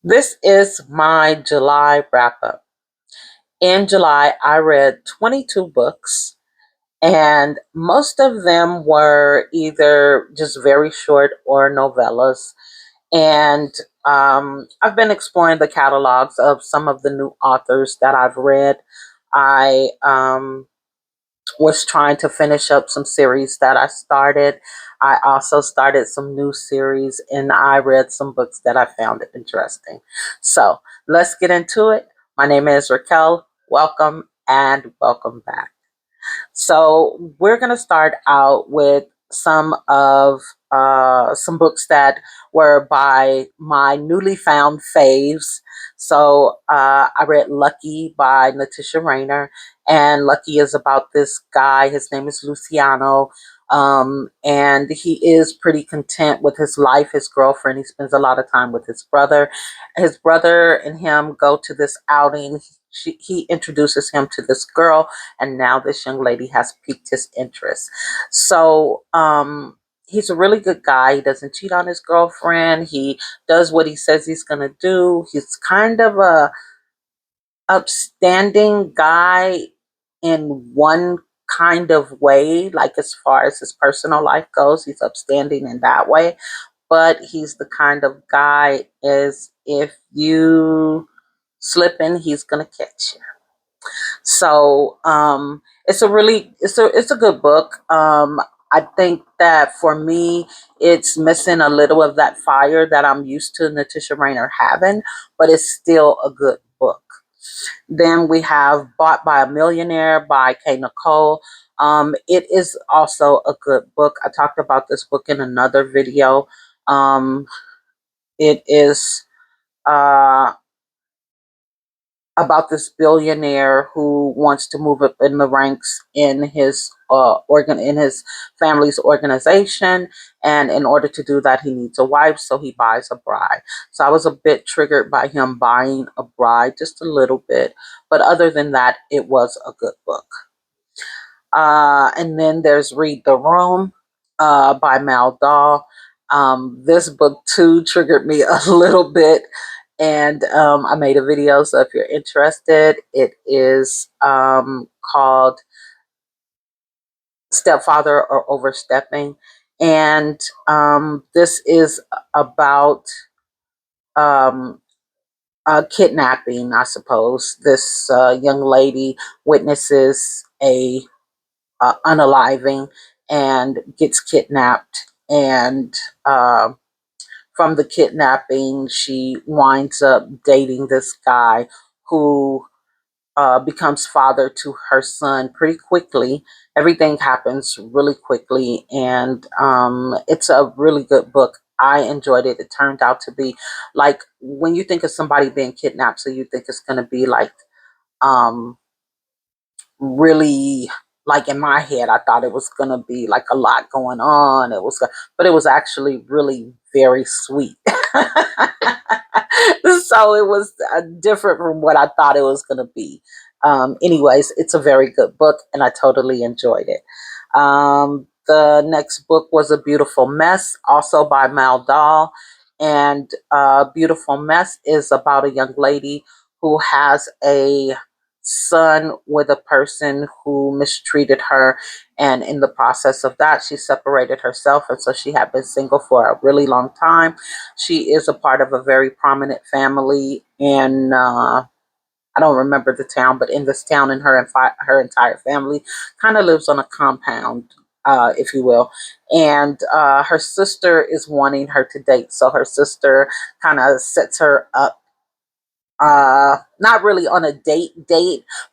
This is my July wrap up. In July, I read 22 books, and most of them were either just very short or novellas. And I've been exploring the catalogs of some of the new authors that I've read. I was trying to finish up some series that I started. I also started some new series and I read some books that I found interesting. So let's get into it. My name is Raquel. Welcome and welcome back. So we're going to start out with some books that were by my newly found faves. So I read Lucky by Letitia Rayner, and Lucky is about this guy. His name is Luciano. And he is pretty content with his life, his girlfriend. He spends a lot of time with his brother. His brother and him go to this outing. He introduces him to this girl, and now this young lady has piqued his interest. So he's a really good guy. He doesn't cheat on his girlfriend. He does what he says he's gonna do. He's kind of a upstanding guy in one kind of way, like as far as his personal life goes, he's upstanding in that way. But he's the kind of guy is if you slip in, he's gonna catch you. So it's a good book. I think that for me, it's missing a little of that fire that I'm used to Natisha Rayner having, but it's still a good book. Then we have Bought by a Millionaire by Kay Nicole. It is also a good book. I talked about this book in another video. It is uh, about this billionaire who wants to move up in the ranks in his in his family's organization, and in order to do that he needs a wife, so he buys a bride. So I was a bit triggered by him buying a bride, just a little bit, but other than that it was a good book. And then there's Read the Room by Mal Dahl. This book too triggered me a little bit, and I made a video. So if you're interested, it is called Stepfather or Overstepping. And this is about um, kidnapping, I suppose. This young lady witnesses a unaliving and gets kidnapped. And from the kidnapping, she winds up dating this guy who becomes father to her son pretty quickly. Everything happens really quickly, and it's a really good book. I enjoyed it. It turned out to be like when you think of somebody being kidnapped, so you think it's going to be like um, really, like in my head I thought it was going to be like a lot going on. But it was actually really very sweet. So it was different from what I thought it was going to be. Anyways, it's a very good book and I totally enjoyed it. The next book was A Beautiful Mess, also by Mal Dahl. And Beautiful Mess is about a young lady who has a son with a person who mistreated her, and in the process of that she separated herself, and so she had been single for a really long time. She is a part of a very prominent family in I don't remember the town, but in this town, and her entire family kind of lives on a compound, if you will. And her sister is wanting her to date, so her sister kind of sets her up, not really on a date,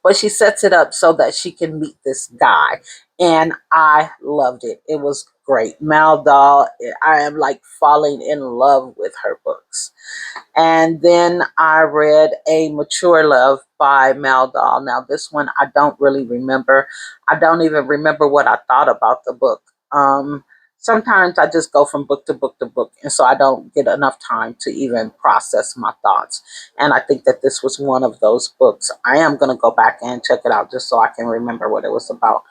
but she sets it up so that she can meet this guy. And I loved it. It was great. Mal Dahl, I am like falling in love with her books. And then I read A Mature Love by Mal Dahl. Now this one I don't really remember. I don't even remember what I thought about the book. Sometimes I just go from book to book to book, and so I don't get enough time to even process my thoughts. And I think that this was one of those books. I am going to go back and check it out just so I can remember what it was about.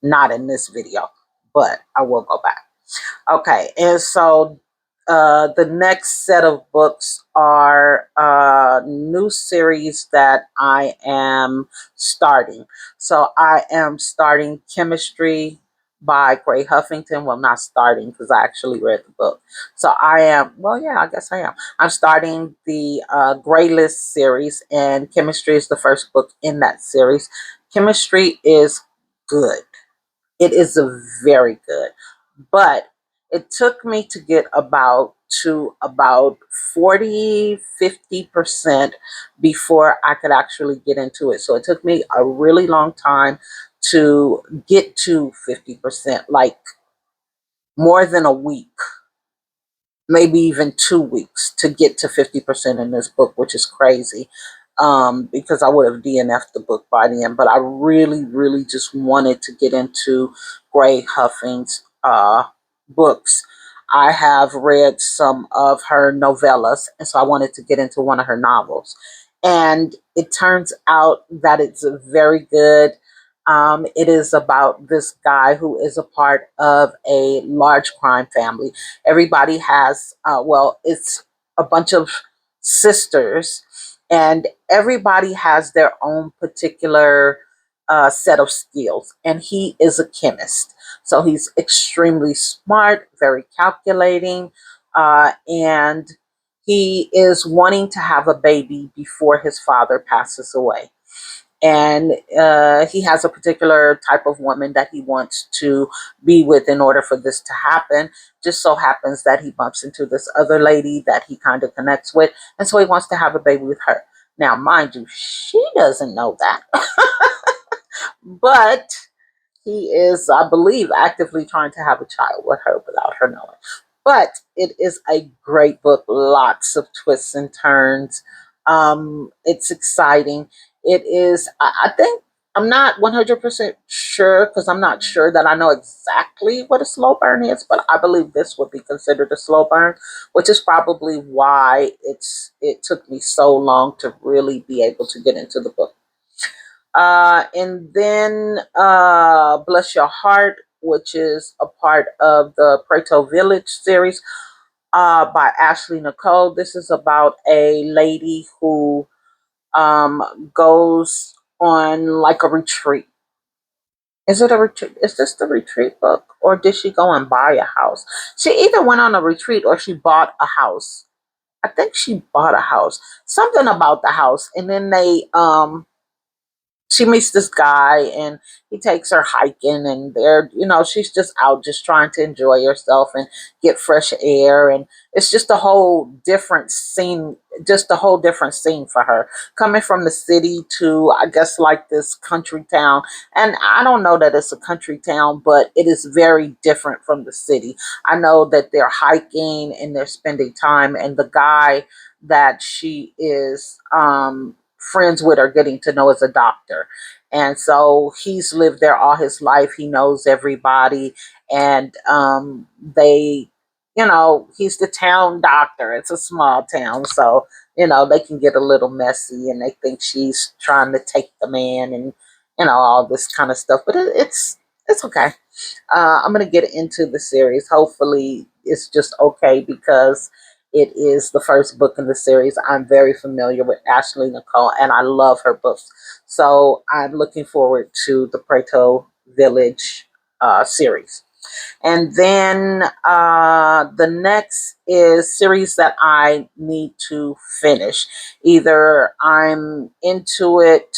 Not in this video, but I will go back. Okay, and so the next set of books are new series that I am starting. So I am starting Chemistry by Gray Huffington. Well, not starting because I actually read the book. So I am, well, yeah, I guess I am. I'm starting the Gray List series, and Chemistry is the first book in that series. Chemistry is good. It is a very good, but it took me to get about 40-50% before I could actually get into it. So it took me a really long time to get to 50%, like more than a week, maybe even 2 weeks to get to 50% in this book, which is crazy, because I would have DNF'd the book by then. But I really, really just wanted to get into Gray Huffing's books. I have read some of her novellas, and so I wanted to get into one of her novels. And it turns out that it's very good. It is about this guy who is a part of a large crime family. Everybody has, well, it's a bunch of sisters, and everybody has their own particular set of skills. And he is a chemist. So he's extremely smart, very calculating, and he is wanting to have a baby before his father passes away. And he has a particular type of woman that he wants to be with in order for this to happen. Just so happens that he bumps into this other lady that he kind of connects with, and so he wants to have a baby with her. Now, mind you, she doesn't know that. But he is, I believe, actively trying to have a child with her without her knowing. But it is a great book, lots of twists and turns. It's exciting. It is, I think, I'm not 100% sure because I'm not sure that I know exactly what a slow burn is, but I believe this would be considered a slow burn, which is probably why it took me so long to really be able to get into the book. And then Bless Your Heart, which is a part of the Preto Village series by Ashley Nicole. This is about a lady who goes on like a retreat. Is it a retreat? Is this the retreat book? Or did she go and buy a house? She either went on a retreat or she bought a house. I think she bought a house. Something about the house. And then she meets this guy and he takes her hiking, and she's just out just trying to enjoy herself and get fresh air, and it's just a whole different scene, for her, coming from the city to, I guess, like this country town. And I don't know that it's a country town, but it is very different from the city. I know that they're hiking and they're spending time, and the guy that she is friends with or getting to know as a doctor. And so he's lived there all his life. He knows everybody. And he's the town doctor. It's a small town. So, they can get a little messy and they think she's trying to take the man and, all this kind of stuff. But it's okay. I'm going to get into the series. Hopefully, it's just okay because it is the first book in the series. I'm very familiar with Ashley Nicole and I love her books. So I'm looking forward to the Preto Village series. And then the next is series that I need to finish. Either I'm into it,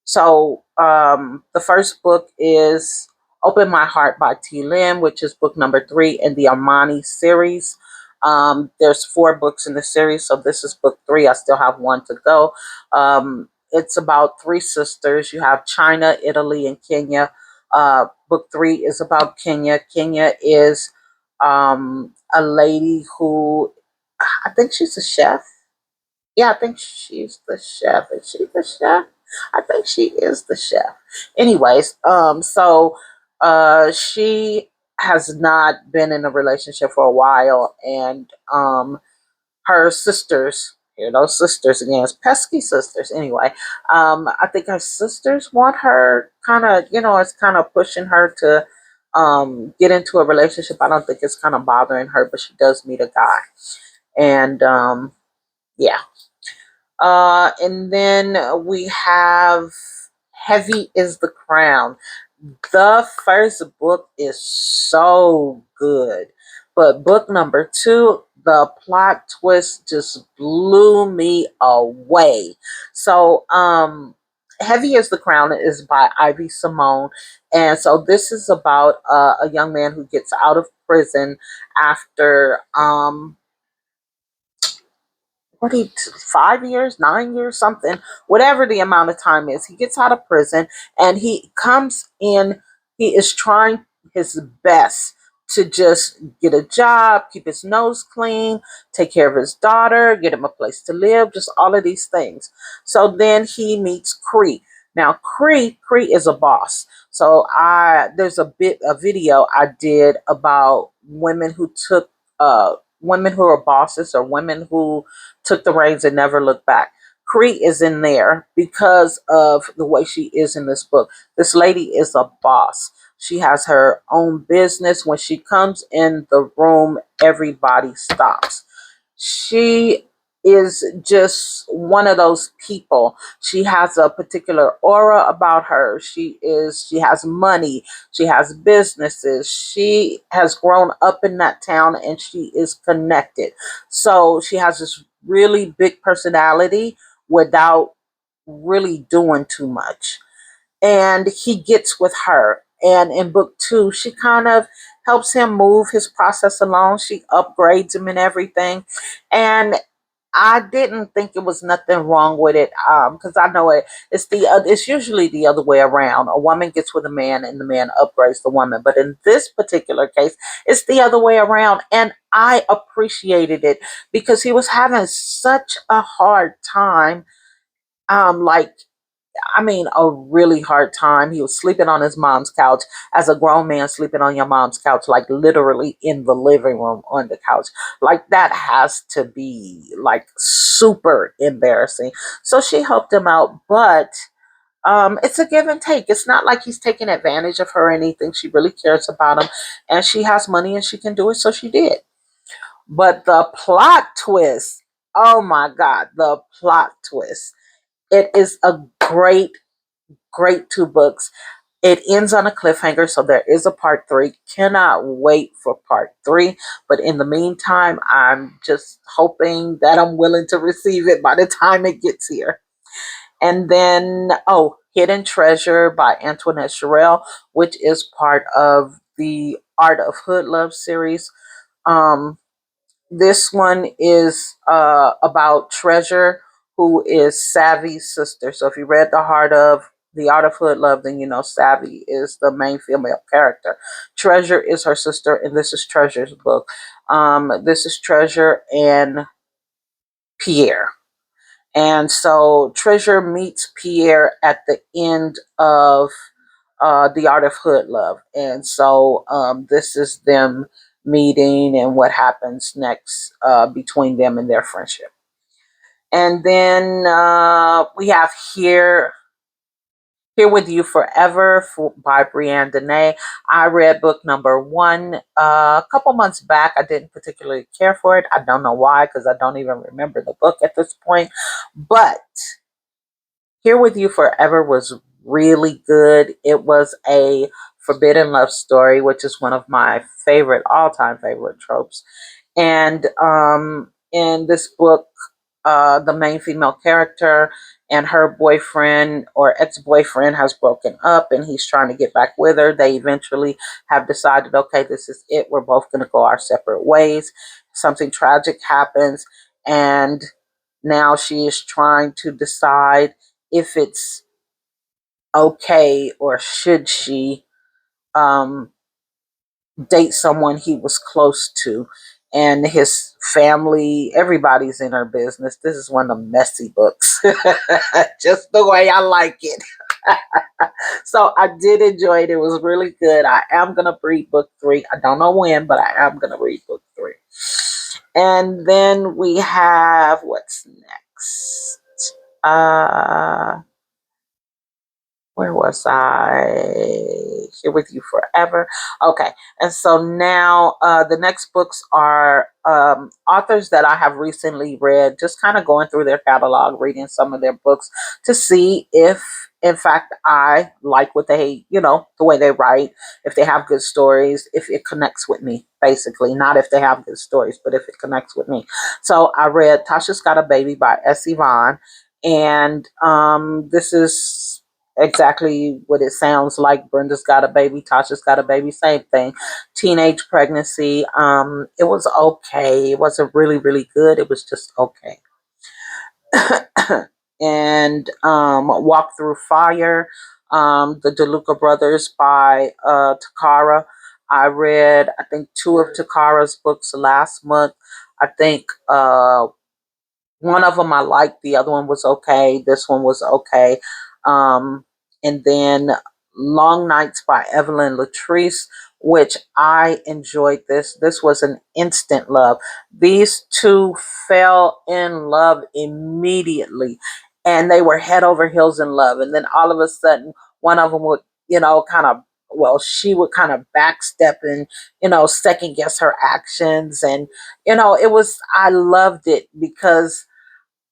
so the first book is Open My Heart by T. Lynn, which is book number 3 in the Armani series. There's 4 books in the series, so this is book 3. I still have 1 to go. It's about 3 sisters. You have China, Italy, and Kenya. Book 3 is about Kenya. Kenya is a lady who, I think she's a chef. Yeah, I think she's the chef. Is she the chef? I think she is the chef. Anyways, she has not been in a relationship for a while, and her sisters, those sisters again, it's pesky sisters. Anyway, I think her sisters want her kind of, it's kind of pushing her to get into a relationship. I don't think it's kind of bothering her, but she does meet a guy. And yeah. And then we have Heavy is the Crown. The first book is so good, but book number two, the plot twist just blew me away. So, Heavy is the Crown is by Ivy Simone, and so this is about a young man who gets out of prison after what he 5 years, 9 years, something, whatever the amount of time is. He gets out of prison and he comes in. He is trying his best to just get a job, keep his nose clean, take care of his daughter, get him a place to live, just all of these things. So then he meets Cree. Now Cree is a boss. So I there's a video I did about women who took women who are bosses or women who took the reins and never looked back. Cree is in there because of the way she is in this book. This lady is a boss. She has her own business. When she comes in the room, everybody stops. She is just one of those people. She has a particular aura about her. She has money, she has businesses. She has grown up in that town and she is connected. So she has this really big personality without really doing too much. And he gets with her. And in book two, she kind of helps him move his process along. She upgrades him and everything. And I didn't think it was nothing wrong with it, because I know it's usually the other way around. A woman gets with a man, and the man upgrades the woman. But in this particular case, it's the other way around, and I appreciated it because he was having such a hard time. Like I mean, a really hard time. He was sleeping on his mom's couch as a grown man sleeping on your mom's couch, like literally in the living room on the couch. Like that has to be like super embarrassing. So she helped him out, but it's a give and take. It's not like he's taking advantage of her or anything. She really cares about him and she has money and she can do it. So she did. But the plot twist, oh my God, the plot twist. It is a great two books. It ends on a cliffhanger, so there is a part three. Cannot wait for part three. But in the meantime, I'm just hoping that I'm willing to receive it by the time it gets here. And then, oh, Hidden Treasure by Antoinette Sherrill, which is part of the Art of Hood Love series. Um, this one is about Treasure, who is Savvy's sister. So if you read The Art of Hood Love, then you know Savvy is the main female character. Treasure is her sister, and this is Treasure's book. This is Treasure and Pierre. And so Treasure meets Pierre at the end of The Art of Hood Love. And so this is them meeting and what happens next between them and their friendship. And then we have Here With You Forever by Brianne Deney. I read book number one a couple months back. I didn't particularly care for it. I don't know why, because I don't even remember the book at this point. But Here With You Forever was really good. It was a forbidden love story, which is one of my all-time favorite tropes. And in this book, the main female character and her boyfriend or ex-boyfriend has broken up and he's trying to get back with her. They eventually have decided, okay, this is it. We're both going to go our separate ways. Something tragic happens and now she is trying to decide if it's okay or should she um, date someone he was close to. And his family, everybody's in her business. This is one of the messy books, just the way I like it. So I did enjoy it. It was really good. I am going to read book three. I don't know when, but I am going to read book three. And then we have, what's next? Where was I? Here with you forever. Okay, and so now the next books are authors that I have recently read. Just kind of going through their catalog, reading some of their books to see if, in fact, I like what they, the way they write. If they have good stories, if it connects with me, basically. Not if they have good stories, but if it connects with me. So I read Tasha's Got a Baby by S. Yvonne, and this is exactly what it sounds like. Brenda's got a baby, Tasha's got a baby, same thing. Teenage pregnancy. It was okay. It wasn't really, really good. It was just okay. And Walk Through Fire, the DeLuca Brothers by Takara. I read, I think, two of Takara's books last month. I think one of them I liked, the other one was okay. This one was okay. Um, and then Long Nights by Evelyn Latrice, which I enjoyed this. This was an instant love. These two fell in love immediately, and they were head over heels in love. And then all of a sudden, one of them would, kind of, well, she would kind of backstep and, second guess her actions. And, it was, I loved it because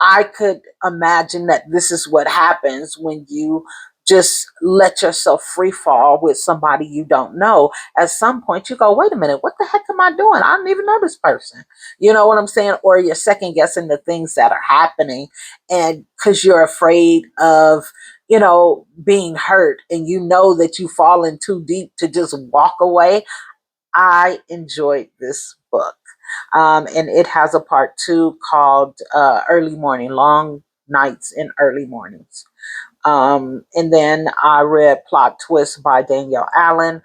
I could imagine that this is what happens when you just let yourself free fall with somebody you don't know. At some point, you go, wait a minute, what the heck am I doing? I don't even know this person. You know what I'm saying? Or you're second guessing the things that are happening, and because you're afraid of, being hurt, and you know that you've fallen too deep to just walk away. I enjoyed this book. And it has a part two called Early Morning, Long Nights and Early Mornings. And then I read Plot Twist by Danielle Allen,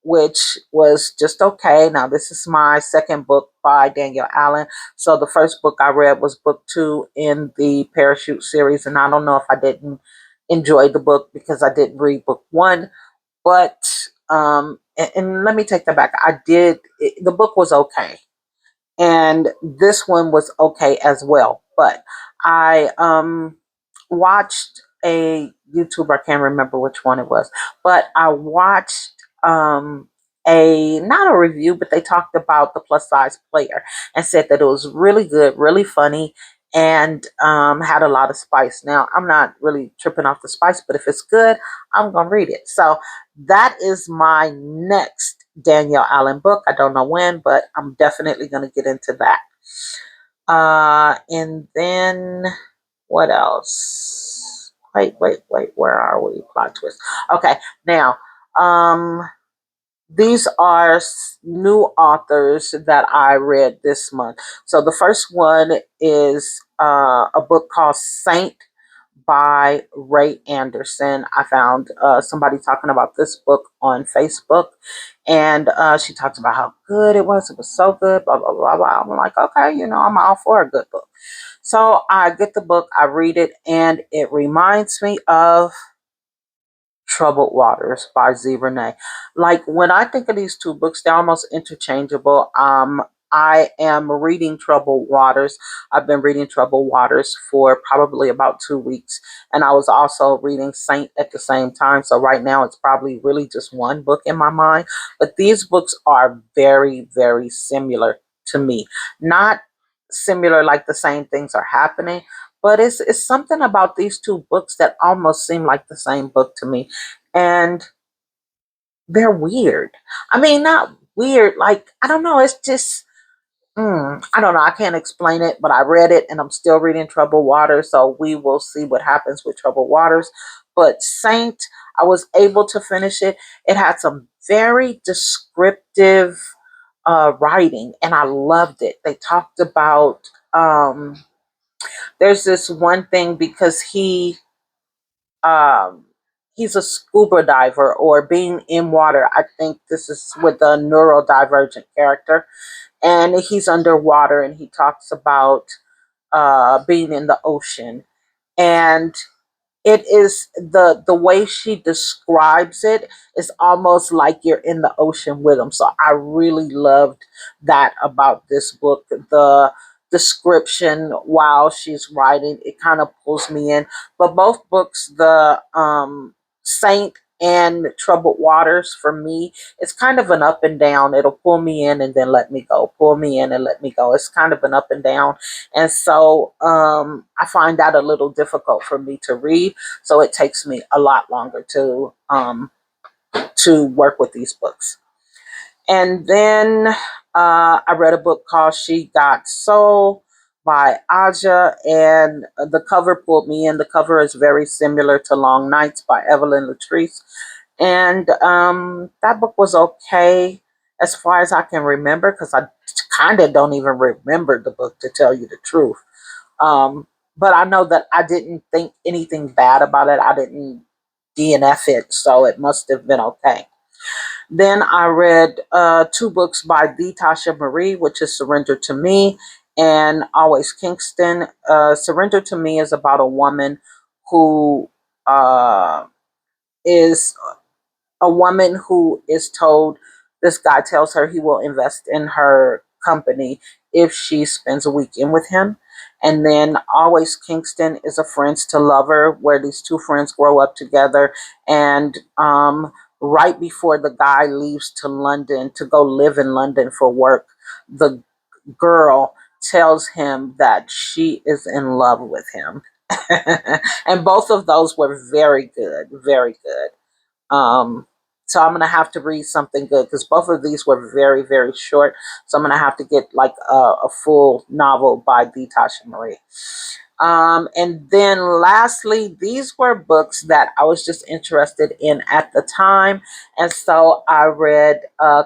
which was just okay. Now, this is my second book by Danielle Allen. So the first book I read was book two in the Parachute series. And I don't know if I didn't enjoy the book because I didn't read book one, but and let me take that back. The book was okay, and this one was okay as well. But I watched a YouTuber. I can't remember which one it was, but I watched a not a review, but they talked about the plus size player and said that it was really good, really funny, and had a lot of spice. Now, I'm not really tripping off the spice, but if it's good, I'm gonna read it. So that is my next Danielle Allen book. I don't know when, but I'm definitely gonna get into that. And then what else? Wait. Where are we? Plot twist. Okay, now, these are new authors that I read this month. So the first one is a book called Saint by Ray Anderson. I found somebody talking about this book on Facebook, and she talked about how good it was. It was so good, blah, blah, blah, blah. I'm like, okay, I'm all for a good book. So I get the book, I read it, and it reminds me of Troubled Waters by Z. Renee. Like, when I think of these two books, they're almost interchangeable. I am reading Troubled Waters. I've been reading Troubled Waters for probably about 2 weeks. And I was also reading Saint at the same time. So right now it's probably really just one book in my mind. But these books are very, very similar to me. Not similar like the same things are happening, but it's something about these two books that almost seem like the same book to me. And they're weird. I mean, not weird, like, I don't know, it's just I don't know. I can't explain it, but I read it and I'm still reading Troubled Waters. So we will see what happens with Troubled Waters. But Saint, I was able to finish it. It had some very descriptive writing, and I loved it. They talked about, there's this one thing because um, he's a scuba diver, or being in water. I think this is with a neurodivergent character, and he's underwater, and he talks about being in the ocean, and it is the way she describes it is almost like you're in the ocean with him. So I really loved that about this book. The description while she's writing, it kind of pulls me in. But both books, the Saint and Troubled Waters, for me, it's kind of an up and down. It'll pull me in and then let me go, pull me in and let me go. It's kind of an up and down. And so I find that a little difficult for me to read. So it takes me a lot longer to work with these books. And then I read a book called She Got Soul by Aja, and the cover pulled me in. The cover is very similar to Long Nights by Evelyn Latrice. And that book was okay as far as I can remember, because I kind of don't even remember the book, to tell you the truth. Um, but I know that I didn't think anything bad about it. I didn't DNF it, so it must have been okay. Then I read two books by the Tasha Marie, which is Surrender to Me and Always Kingston. Surrender to Me is about a woman who uh, is told, this guy tells her he will invest in her company if she spends a weekend with him. And then Always Kingston is a friends to lover, where these two friends grow up together. And right before the guy leaves to London to go live in London for work, the girl tells him that she is in love with him. And both of those were very good, very good. Um, so I'm gonna have to read something good, because both of these were very, very short. So I'm gonna have to get like a full novel by the Tasha Marie. And then lastly, these were books that I was just interested in at the time. And so I read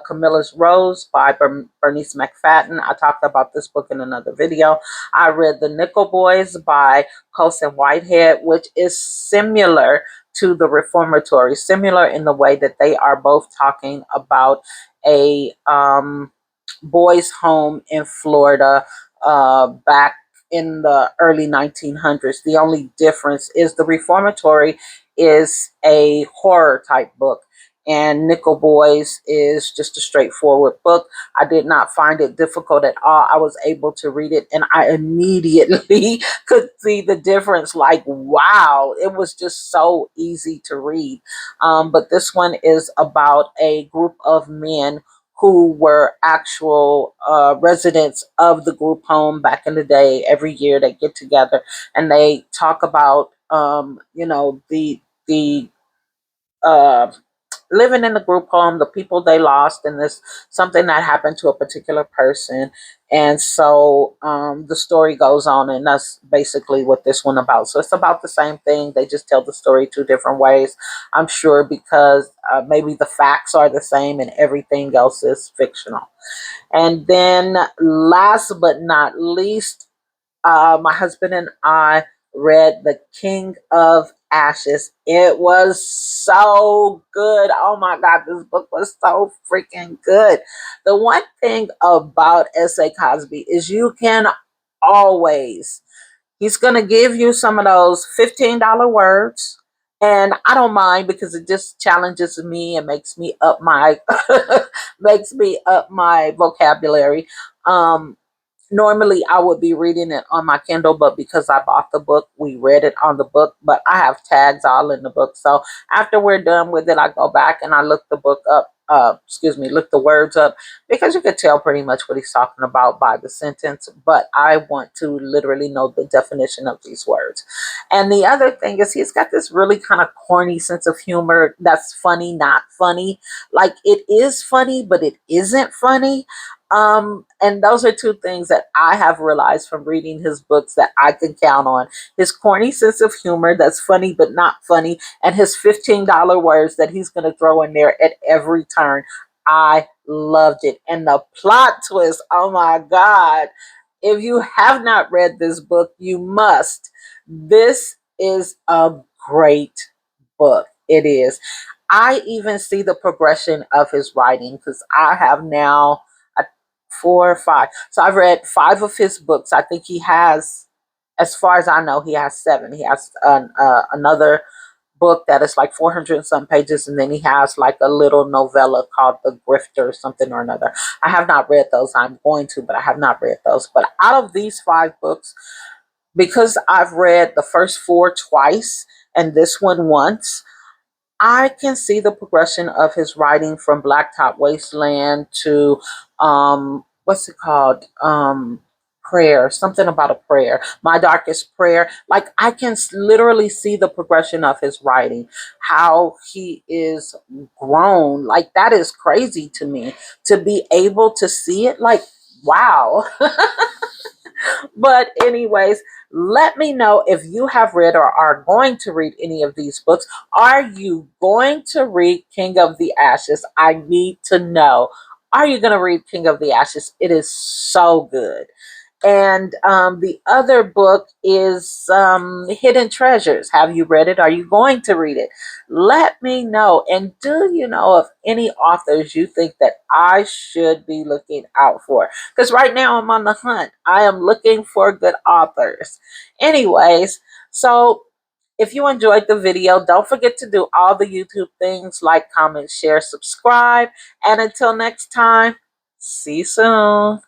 Camilla's Rose by Bernice McFadden. I talked about this book in another video. I read The Nickel Boys by Colson Whitehead, which is similar to The Reformatory, similar in the way that they are both talking about a boys' home in Florida back in the early 1900s. The only difference is The Reformatory is a horror type book, and Nickel Boys is just a straightforward book. I did not find it difficult at all. I was able to read it, and I immediately could see the difference. Like, wow, it was just so easy to read. But this one is about a group of men who were actual residents of the group home back in the day. Every year they get together and they talk about, the uh, living in the group home, the people they lost, and this something that happened to a particular person. And so the story goes on, and that's basically what this one about. So it's about the same thing. They just tell the story two different ways, I'm sure, because maybe the facts are the same and everything else is fictional. And then last but not least, my husband and I read The King of Ashes. It was so good. Oh my God, this book was so freaking good. The one thing about S.A. Cosby is you can always, he's going to give you some of those $15 words. And I don't mind, because it just challenges me and makes me up my makes me up my vocabulary. Um, Normally I would be reading it on my Kindle, but because I bought the book, we read it on the book. But I have tags all in the book, so after we're done with it, I go back and I look the book up. Look the words up, because you could tell pretty much what he's talking about by the sentence. But I want to literally know the definition of these words. And the other thing is, he's got this really kind of corny sense of humor that's funny, not funny. Like, it is funny, but it isn't funny. And those are two things that I have realized from reading his books that I can count on. His corny sense of humor that's funny but not funny, and his $15 words that he's going to throw in there at every turn. I loved it. And the plot twist, oh my God. If you have not read this book, you must. This is a great book. It is. I even see the progression of his writing, because I have now 4 or 5. So I've read 5 of his books. I think he has, as far as I know, he has 7. He has another book that is like 400 and some pages, and then he has like a little novella called The Grifter or something or another. I have not read those. I'm going to, but I have not read those. But out of these 5 books, because I've read the first 4 twice and this one once, I can see the progression of his writing from Blacktop Wasteland to what's it called? Prayer, something about a prayer. My Darkest Prayer. Like I can literally see the progression of his writing, how he is grown. Like that is crazy to me to be able to see it. Like wow. But, anyways, let me know if you have read or are going to read any of these books. Are you going to read King of the Ashes? I need to know. Are you going to read King of the Ashes? It is so good. And the other book is Hidden Treasures. Have you read it? Are you going to read it? Let me know. And do you know of any authors you think that I should be looking out for? Because right now I'm on the hunt. I am looking for good authors. Anyways, so if you enjoyed the video, don't forget to do all the YouTube things like, comment, share, subscribe. And until next time, see you soon.